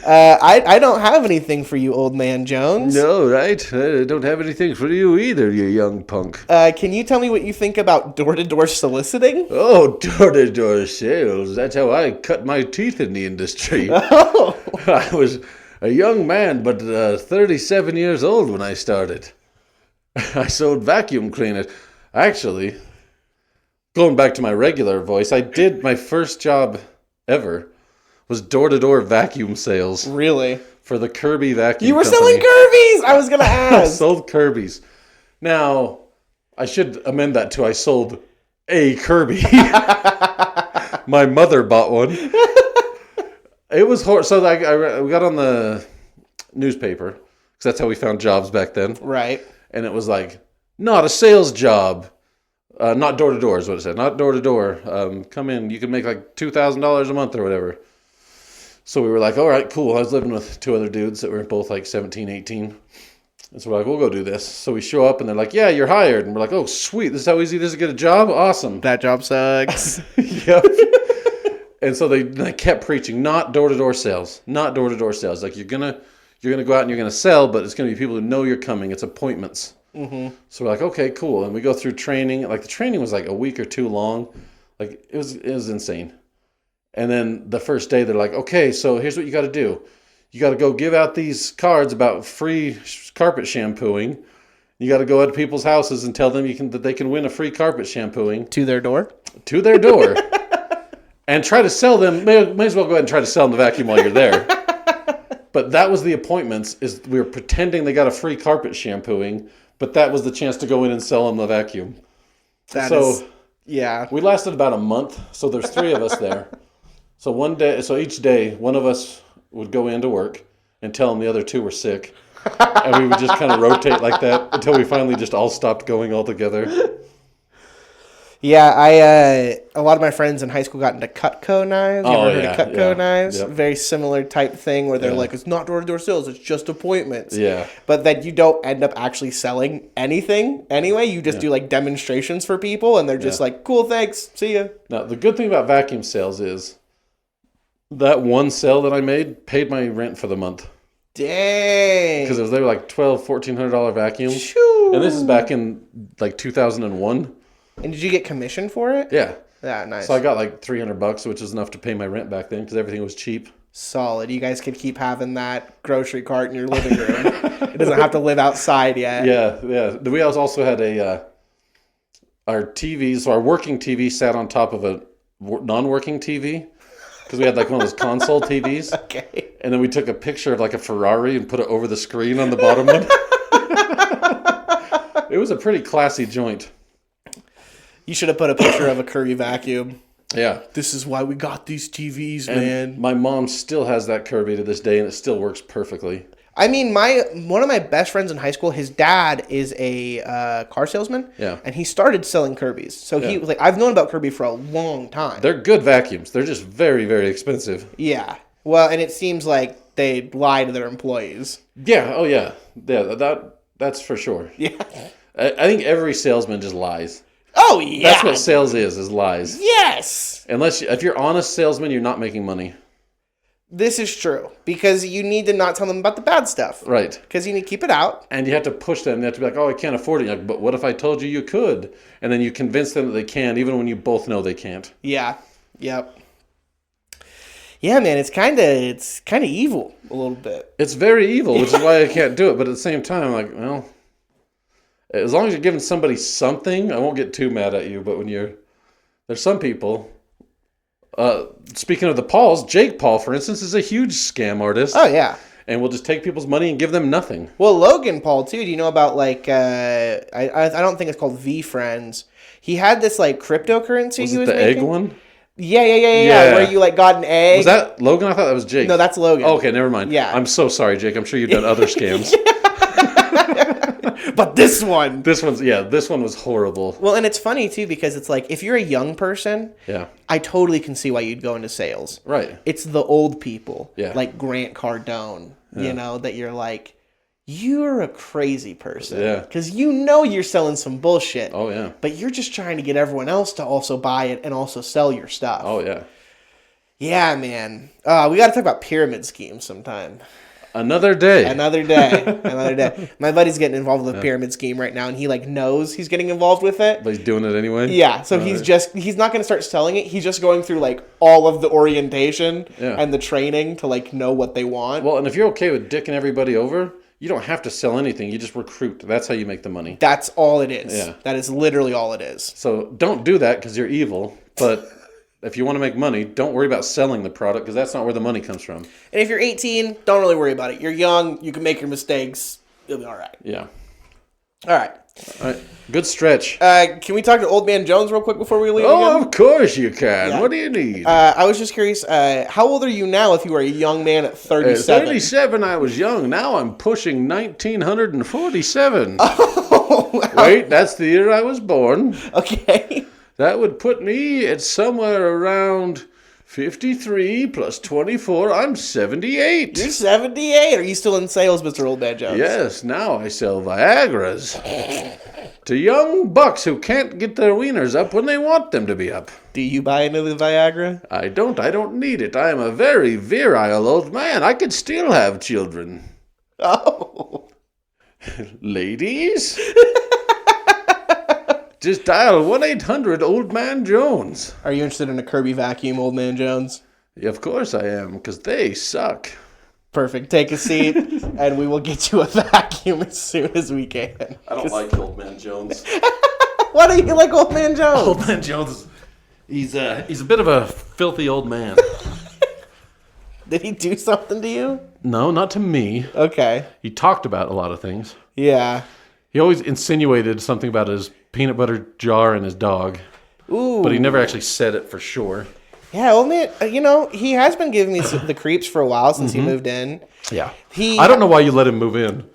S2: I don't have anything for you, old man Jones.
S1: No, right? I don't have anything for you either, you young punk.
S2: Can you tell me what you think about door-to-door soliciting?
S1: Oh, door-to-door sales. That's how I cut my teeth in the industry.
S2: Oh,
S1: I was a young man, but 37 years old when I started. I sold vacuum cleaners. Actually, going back to my regular voice, I did my first job ever was door-to-door vacuum sales
S2: really?
S1: for the Kirby vacuum
S2: You were
S1: company.
S2: selling Kirby's! I was gonna
S1: I
S2: ask.
S1: sold Kirby's. Now, I should amend that to I sold a Kirby. My mother bought one. It was horrible. So we got on the newspaper, because that's how we found jobs back then.
S2: Right.
S1: And it was like, not a sales job. Not door-to-door is what it said. Not door-to-door. Come in. You can make like $2,000 a month or whatever. So we were like, all right, cool. I was living with 2 other dudes that were both like 17, 18. And so we're like, we'll go do this. So we show up and they're like, yeah, you're hired. And we're like, oh, sweet. This is how easy it is to get a job? Awesome.
S2: That job sucks.
S1: Yep. And so they kept preaching, not door-to-door sales. Not door-to-door sales. Like you're gonna go out and you're gonna sell, but it's gonna be people who know you're coming. It's appointments. Mm-hmm. So we're like, okay, cool. And we go through training. Like the training was like a week or 2 long. Like it was insane. And then the first day they're like, okay, so here's what you got to do. You got to go give out these cards about free carpet shampooing. You got to go out to people's houses and tell them that they can win a free carpet shampooing
S2: To their door?
S1: to their door. And try to sell them. May as well go ahead and try to sell them the vacuum while you're there. But that was the appointments, is we were pretending they got a free carpet shampooing, but that was the chance to go in and sell them the vacuum.
S2: Yeah.
S1: We lasted about a month, so there's 3 of us there. So each day, one of us would go into work and tell them the other 2 were sick. And we would just kind of rotate like that until we finally just all stopped going all together.
S2: Yeah, a lot of my friends in high school got into Cutco knives. You ever heard of Cutco knives?
S1: Yep.
S2: Very similar type thing where they're like, it's not door-to-door sales, it's just appointments.
S1: Yeah.
S2: But then you don't end up actually selling anything anyway. You just do like demonstrations for people and they're just like, cool, thanks, see ya.
S1: Now, the good thing about vacuum sales is that one sale that I made paid my rent for the month.
S2: Dang.
S1: Because they were like $1,200, $1,400 vacuums.
S2: Shoo.
S1: And this is back in like 2001.
S2: And did you get commission for it?
S1: Yeah.
S2: Yeah, nice.
S1: So I got like $300, which was enough to pay my rent back then because everything was cheap.
S2: Solid. You guys could keep having that grocery cart in your living room. It doesn't have to live outside yet.
S1: Yeah. We also had our TV, so our working TV sat on top of a non-working TV because we had like one of those console TVs.
S2: Okay.
S1: And then we took a picture of like a Ferrari and put it over the screen on the bottom one. It was a pretty classy joint.
S2: You should have put a picture of a Kirby vacuum.
S1: Yeah.
S2: This is why we got these TVs,
S1: And
S2: man.
S1: my mom still has that Kirby to this day, and it still works perfectly.
S2: I mean, one of my best friends in high school, his dad is a car salesman.
S1: Yeah.
S2: And he started selling Kirbys. So he was like, I've known about Kirby for a long time.
S1: They're good vacuums. They're just very, very expensive.
S2: Yeah. Well, and it seems like they lie to their employees.
S1: Yeah. Oh, yeah. Yeah, that's for sure.
S2: Yeah.
S1: I think every salesman just lies.
S2: Oh, yeah.
S1: That's what sales is lies.
S2: Yes.
S1: If you're honest salesman, you're not making money.
S2: This is true. Because you need to not tell them about the bad stuff.
S1: Right.
S2: Because you need to keep it out.
S1: And you have to push them. They have to be like, oh, I can't afford it. You're like, but what if I told you you could? And then you convince them that they can, even when you both know they can't.
S2: Yeah. Yep. Yeah, man, it's kind of evil a little bit.
S1: It's very evil, which is why I can't do it. But at the same time, like, well, as long as you're giving somebody something, I won't get too mad at you. But there's some people. Speaking of the Pauls, Jake Paul, for instance, is a huge scam artist.
S2: Oh yeah.
S1: And will just take people's money and give them nothing.
S2: Well, Logan Paul too. Do you know about like I don't think it's called VFriends. He had this like cryptocurrency he was
S1: the
S2: making.
S1: egg one?
S2: Yeah. Where you like got an egg.
S1: Was that Logan? I thought that was Jake.
S2: No, that's Logan.
S1: Oh, okay, never mind.
S2: Yeah.
S1: I'm so sorry, Jake. I'm sure you've done other scams.
S2: But this one.
S1: This one was horrible.
S2: Well, and it's funny too because it's like if you're a young person,
S1: Yeah.
S2: I totally can see why you'd go into sales.
S1: Right.
S2: It's the old people,
S1: Yeah.
S2: like Grant Cardone, you know, that you're like, you're a crazy person.
S1: Yeah.
S2: Because you know you're selling some bullshit.
S1: Oh, yeah.
S2: But you're just trying to get everyone else to also buy it and also sell your stuff.
S1: Oh, yeah.
S2: Yeah, man. We got to talk about pyramid schemes sometime.
S1: Another day.
S2: Another day. My buddy's getting involved with a pyramid scheme right now, and he like knows he's getting involved with it.
S1: But he's doing it anyway?
S2: Yeah, so he's not going to start selling it. He's just going through like all of the orientation and the training to like know what they want.
S1: Well, and if you're okay with dicking everybody over, you don't have to sell anything. You just recruit. That's how you make the money.
S2: That's all it is.
S1: Yeah.
S2: That is literally all it is.
S1: So don't do that because you're evil. But if you want to make money, don't worry about selling the product because that's not where the money comes from.
S2: And if you're 18, don't really worry about it. You're young. You can make your mistakes. You'll be all right.
S1: Yeah.
S2: All right.
S1: All right. Good stretch.
S2: Can we talk to Old Man Jones real quick before we leave
S1: Oh,
S2: again?
S1: of course you can.
S2: Yeah.
S1: What do you need?
S2: I was just curious, how old are you now if you were a young man at 37?
S1: At 37, I was young. Now I'm pushing 1947. Wait, that's the year I was born.
S2: Okay.
S1: That would put me at somewhere around 53 plus 24. I'm 78.
S2: You're 78. Are you still in sales, Mr. Old Man Jones?
S1: Yes, now I sell Viagras to young bucks who can't get their wieners up when they want them to be up.
S2: Do you buy into the Viagra?
S1: I don't need it. I am a very virile old man. I could still have children.
S2: Oh.
S1: Ladies? Just dial 1-800-OLD-MAN-JONES.
S2: Are you interested in a Kirby vacuum, Old Man Jones?
S1: Yeah, of course I am, because they suck.
S2: Perfect. Take a seat, and we will get you a vacuum as soon as we can.
S1: I don't like Old Man Jones.
S2: Why don't you like Old Man Jones?
S1: Old Man Jones, he's a bit of a filthy old man.
S2: Did he do something to you?
S1: No, not to me.
S2: Okay.
S1: He talked about a lot of things.
S2: Yeah.
S1: He always insinuated something about his peanut butter jar and his dog.
S2: Ooh.
S1: But he never actually said it for sure.
S2: Yeah, Old Man, he has been giving me the creeps for a while since he moved in.
S1: Yeah.
S2: He-
S1: I don't know why you let him move in.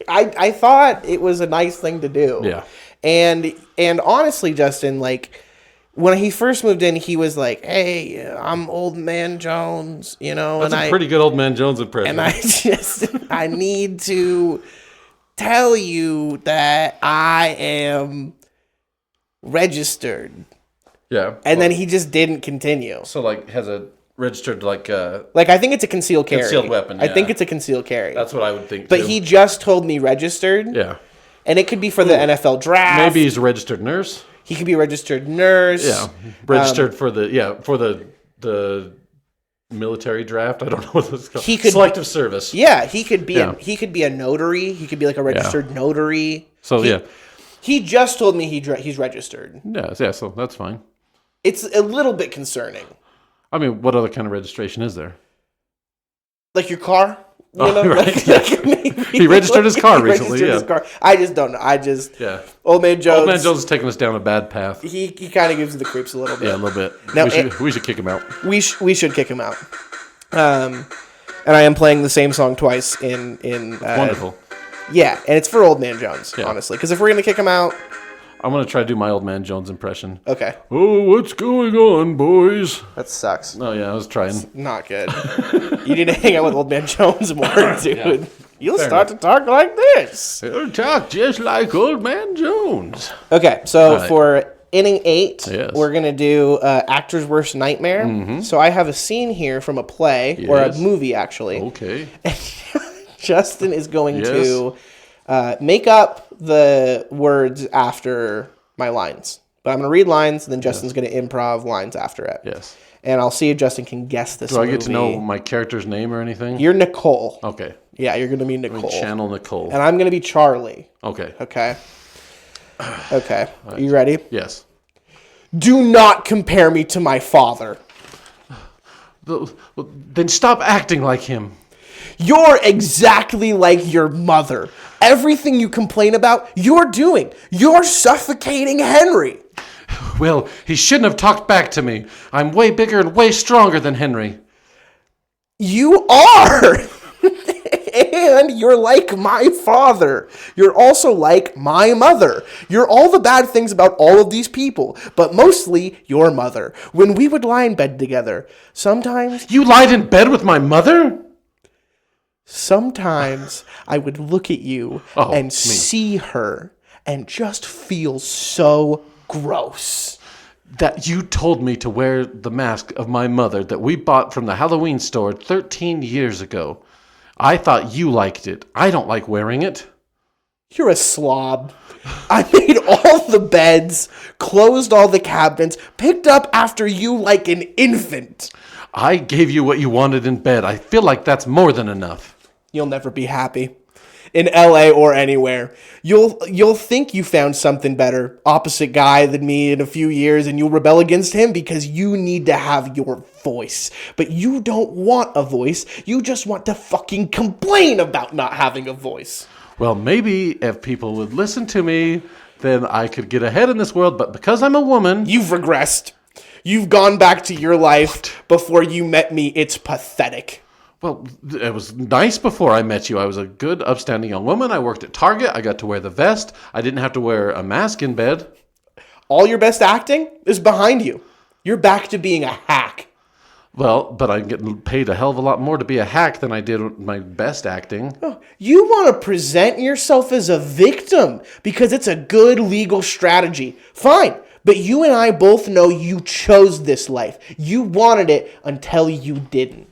S2: I thought it was a nice thing to do.
S1: Yeah.
S2: And honestly, Justin, like when he first moved in, he was like, "Hey, I'm Old Man Jones," you know,
S1: That's
S2: and
S1: a pretty good Old Man Jones impression.
S2: and I need to tell you that I am registered.
S1: Yeah.
S2: And then he just didn't continue.
S1: So, like, has a registered, like,
S2: Like, I think it's a concealed carry.
S1: Concealed weapon,
S2: I
S1: yeah.
S2: think it's a concealed carry.
S1: that's what I would think,
S2: But
S1: too.
S2: he just told me registered.
S1: Yeah.
S2: And it could be for the NFL draft.
S1: Maybe he's a registered nurse.
S2: He could be a registered nurse.
S1: Yeah. Registered for the military draft. I don't know what it's called.
S2: He could-
S1: Selective service.
S2: Yeah, he could be
S1: Yeah.
S2: he could be a notary. He could be like a registered notary.
S1: So, yeah.
S2: He just told me he's registered.
S1: Yeah, so that's fine.
S2: It's a little bit concerning.
S1: I mean, what other kind of registration is there?
S2: Like your car? You know,
S1: right, yeah. He registered his car recently,
S2: registered his car. I just don't know.
S1: Yeah.
S2: Old Man Jones.
S1: Old Man Jones is taking us down a bad path.
S2: He kind of gives you the creeps a little bit.
S1: Yeah, a little bit.
S2: Now,
S1: we should kick him out.
S2: We should kick him out. And I am playing the same song twice in
S1: Wonderful.
S2: Yeah, and it's for Old Man Jones,
S1: Yeah.
S2: honestly. Because if we're gonna kick him out,
S1: I'm going to try to do my Old Man Jones impression.
S2: okay,
S1: Oh, what's going on, boys?
S2: that sucks.
S1: Oh, yeah, I was trying.
S2: Not good. You need to hang out with Old Man Jones more, dude.
S1: Yeah.
S2: You'll
S1: Fair
S2: start to talk like this.
S1: He'll talk just like Old Man Jones.
S2: Okay, so
S1: right.
S2: for inning 8,
S1: Yes.
S2: we're gonna do Actor's Worst Nightmare. So I have a scene here from a play or a
S1: Yes.
S2: movie, actually.
S1: Okay.
S2: Justin is going
S1: Yes.
S2: to make up the words after my lines. But I'm going to read lines, and then Justin's going to improv lines after it.
S1: Yes.
S2: And I'll see if Justin can guess this
S1: Do I
S2: movie.
S1: get to know my character's name or anything?
S2: You're Nicole.
S1: Okay.
S2: Yeah, you're going to be Nicole.
S1: Channel Nicole.
S2: And I'm going to be Charlie.
S1: Okay.
S2: Okay? Okay. Are you ready?
S1: Yes.
S2: Do not compare me to my father.
S1: Well, then stop acting like him.
S2: You're exactly like your mother. Everything you complain about, you're doing. You're suffocating Henry.
S1: Well, he shouldn't have talked back to me. I'm way bigger and way stronger than Henry.
S2: You are! And you're like my father. You're also like my mother. You're all the bad things about all of these people, but mostly your mother. When we would lie in bed together, sometimes
S1: You lied in bed with my mother?
S2: I would look at you and
S1: me.
S2: see her and just feel so gross.
S1: That you told me to wear the mask of my mother that we bought from the Halloween store 13 years ago. I thought you liked it. I don't like wearing it.
S2: You're a slob. I made all the beds, closed all the cabinets, picked up after you like an infant.
S1: I gave you what you wanted in bed. I feel like that's more than enough.
S2: You'll never be happy. In LA or anywhere. You'll think you found something better, opposite guy than me in a few years, and you'll rebel against him because you need to have your voice. But you don't want a voice. You just want to fucking complain about not having a voice.
S1: Well, maybe if people would listen to me, then I could get ahead in this world. But because I'm a woman...
S2: You've regressed. You've gone back to your life before you met me. It's pathetic.
S1: Well, it was nice before I met you. I was a good, upstanding young woman. I worked at Target. I got to wear the vest. I didn't have to wear a mask in bed.
S2: All your best acting is behind you. You're back to being a hack.
S1: Well, but I'm getting paid a hell of a lot more to be a hack than I did with my best acting.
S2: You want to present yourself as a victim because it's a good legal strategy. Fine. But you and I both know you chose this life. You wanted it until you didn't.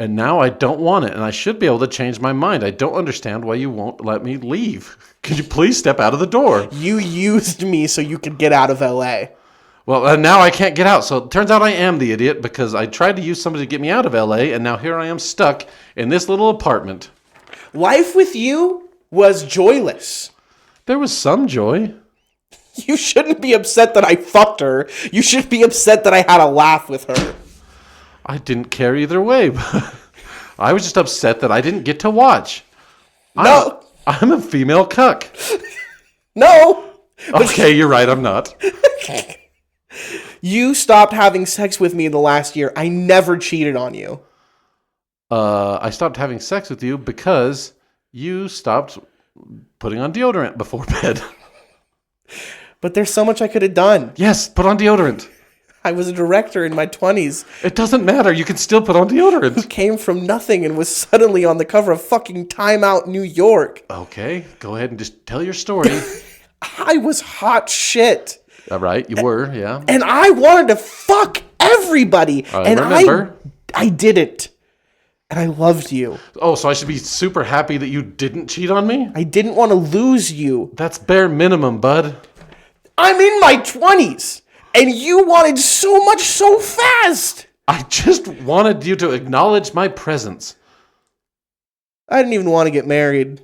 S1: And now I don't want it, and I should be able to change my mind. I don't understand why you won't let me leave. Could you please step out of the door?
S2: You used me so you could get out of LA.
S1: Well, now I can't get out, so it turns out I am the idiot because I tried to use somebody to get me out of LA, and now here I am stuck in this little apartment.
S2: Life with you was joyless.
S1: There was some joy.
S2: You shouldn't be upset that I fucked her. You should be upset that I had a laugh with her.
S1: I didn't care either way. I was just upset that I didn't get to watch.
S2: No.
S1: I'm a female cuck.
S2: No.
S1: Okay, you're right, I'm not.
S2: You stopped having sex with me in the last year. I never cheated on you.
S1: I stopped having sex with you because you stopped putting on deodorant before bed.
S2: But there's so much I could have done.
S1: Yes, put on deodorant.
S2: I was a director in my 20s.
S1: It doesn't matter. You can still put on deodorant.
S2: Came from nothing and was suddenly on the cover of fucking Time Out New York.
S1: Okay, go ahead and just tell your story.
S2: I was hot shit.
S1: All right, you were, yeah.
S2: And I wanted to fuck everybody.
S1: I
S2: and
S1: remember.
S2: I didn't. And I loved you.
S1: Oh, so I should be super happy that you didn't cheat on me?
S2: I didn't want to lose you.
S1: That's bare minimum, bud.
S2: I'm in my 20s. And you wanted so much so fast.
S1: I just wanted you to acknowledge my presence.
S2: I didn't even want to get married.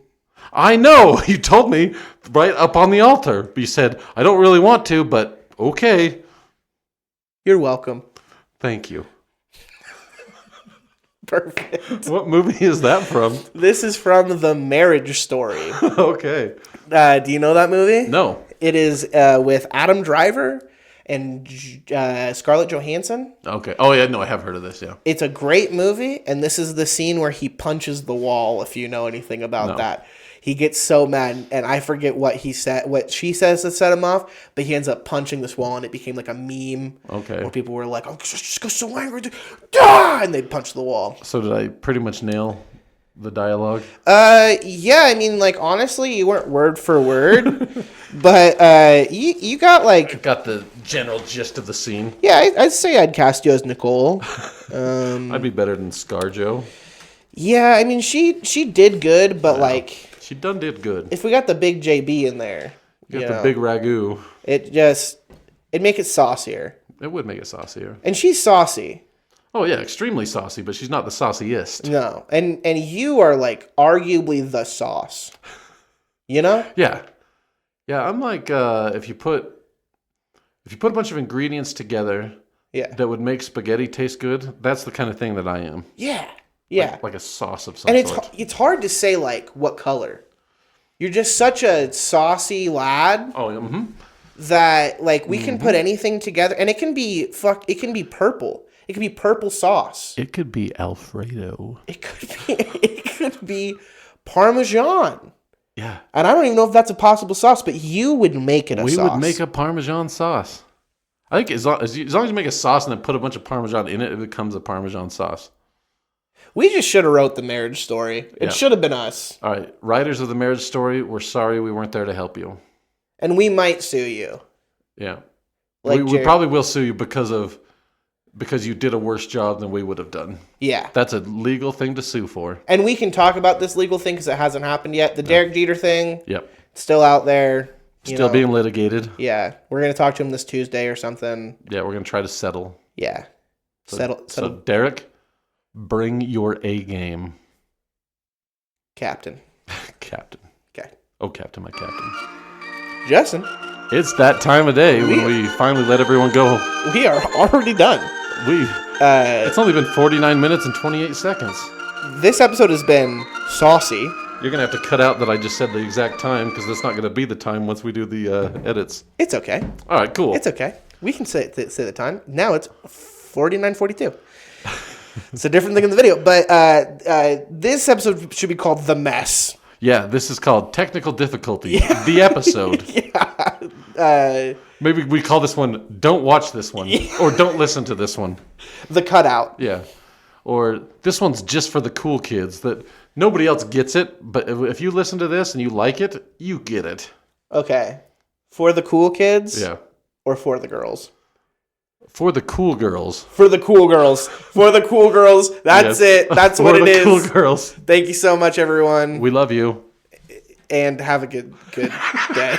S1: I know. You told me right up on the altar. You said, I don't really want to, but okay.
S2: You're welcome.
S1: Thank you.
S2: Perfect.
S1: What movie is that from?
S2: This is from The Marriage Story.
S1: Okay.
S2: Do you know that movie?
S1: No.
S2: It is with Adam Driver and Scarlett Johansson.
S1: Okay. Oh, yeah. No, I have heard of this. Yeah.
S2: It's a great movie, and this is the scene where he punches the wall, if you know anything about that. He gets so mad, and I forget what she says to set him off, but he ends up punching this wall, and it became like a meme.
S1: Okay.
S2: Where people were like, "I'm just so angry, and they'd punch the wall.
S1: So did I pretty much nail the dialogue?
S2: Yeah, I mean, like, honestly, you weren't word for word, but you got, like...
S1: Got the general gist of the scene.
S2: Yeah, I'd say I'd cast you as Nicole.
S1: I'd be better than ScarJo.
S2: Yeah, I mean, she did good, but, like...
S1: She done did good.
S2: If we got the big JB in there...
S1: You got the big ragu.
S2: It'd make it saucier.
S1: It would make it saucier.
S2: And she's saucy.
S1: Oh, yeah, extremely saucy, but she's not the sauciest.
S2: No. And you are, like, arguably the sauce. You know?
S1: Yeah. Yeah, I'm like, if you put a bunch of ingredients together that would make spaghetti taste good, that's the kind of thing that I am.
S2: Yeah. Yeah.
S1: Like a sauce of some sort.
S2: And it's hard to say, like, what color. You're just such a saucy lad.
S1: Oh, mm-hmm.
S2: That, like, we can put anything together. And it can be purple. It could be purple sauce.
S1: It could be Alfredo.
S2: It could be Parmesan.
S1: Yeah.
S2: And I don't even know if that's a possible sauce, but you would make it a sauce.
S1: We would make a Parmesan sauce. I think as long as you make a sauce and then put a bunch of Parmesan in it, it becomes a Parmesan sauce.
S2: We just should have wrote The Marriage Story. It should have been us.
S1: All right. Writers of The Marriage Story, we're sorry we weren't there to help you.
S2: And we might sue you.
S1: Yeah.
S2: Like
S1: we probably will sue you because you did a worse job than we would have done.
S2: Yeah.
S1: That's a legal thing to sue for.
S2: And we can talk about this legal thing because it hasn't happened yet. The Derek Jeter thing.
S1: Yep.
S2: Still out there.
S1: Still being litigated.
S2: Yeah. We're going to talk to him this Tuesday or something.
S1: Yeah, we're going to try to settle.
S2: Yeah. Settle.
S1: So, Derek, bring your A game.
S2: Captain.
S1: Captain.
S2: Okay.
S1: Oh, Captain, my Captain.
S2: Justin.
S1: It's that time of day when we finally let everyone go.
S2: We are already done.
S1: It's only been 49 minutes and 28 seconds.
S2: This episode has been saucy.
S1: You're going to have to cut out that I just said the exact time because that's not going to be the time once we do the edits.
S2: It's okay.
S1: All right, cool.
S2: It's okay. We can say the time. Now it's 49:42. It's a different thing in the video. But this episode should be called The Mess.
S1: Yeah, this is called Technical Difficulty, the episode.
S2: Yeah.
S1: Maybe we call this one Don't Watch This One, or Don't Listen to This One.
S2: The Cutout.
S1: Yeah. Or this one's just for the cool kids, that nobody else gets it, but if you listen to this and you like it, you get it.
S2: Okay. For the cool kids?
S1: Yeah.
S2: Or for the girls?
S1: For the cool girls.
S2: For the cool girls. For the cool girls. That's it. That's what it is.
S1: For the cool girls.
S2: Thank you so much, everyone.
S1: We love you.
S2: And have a good day.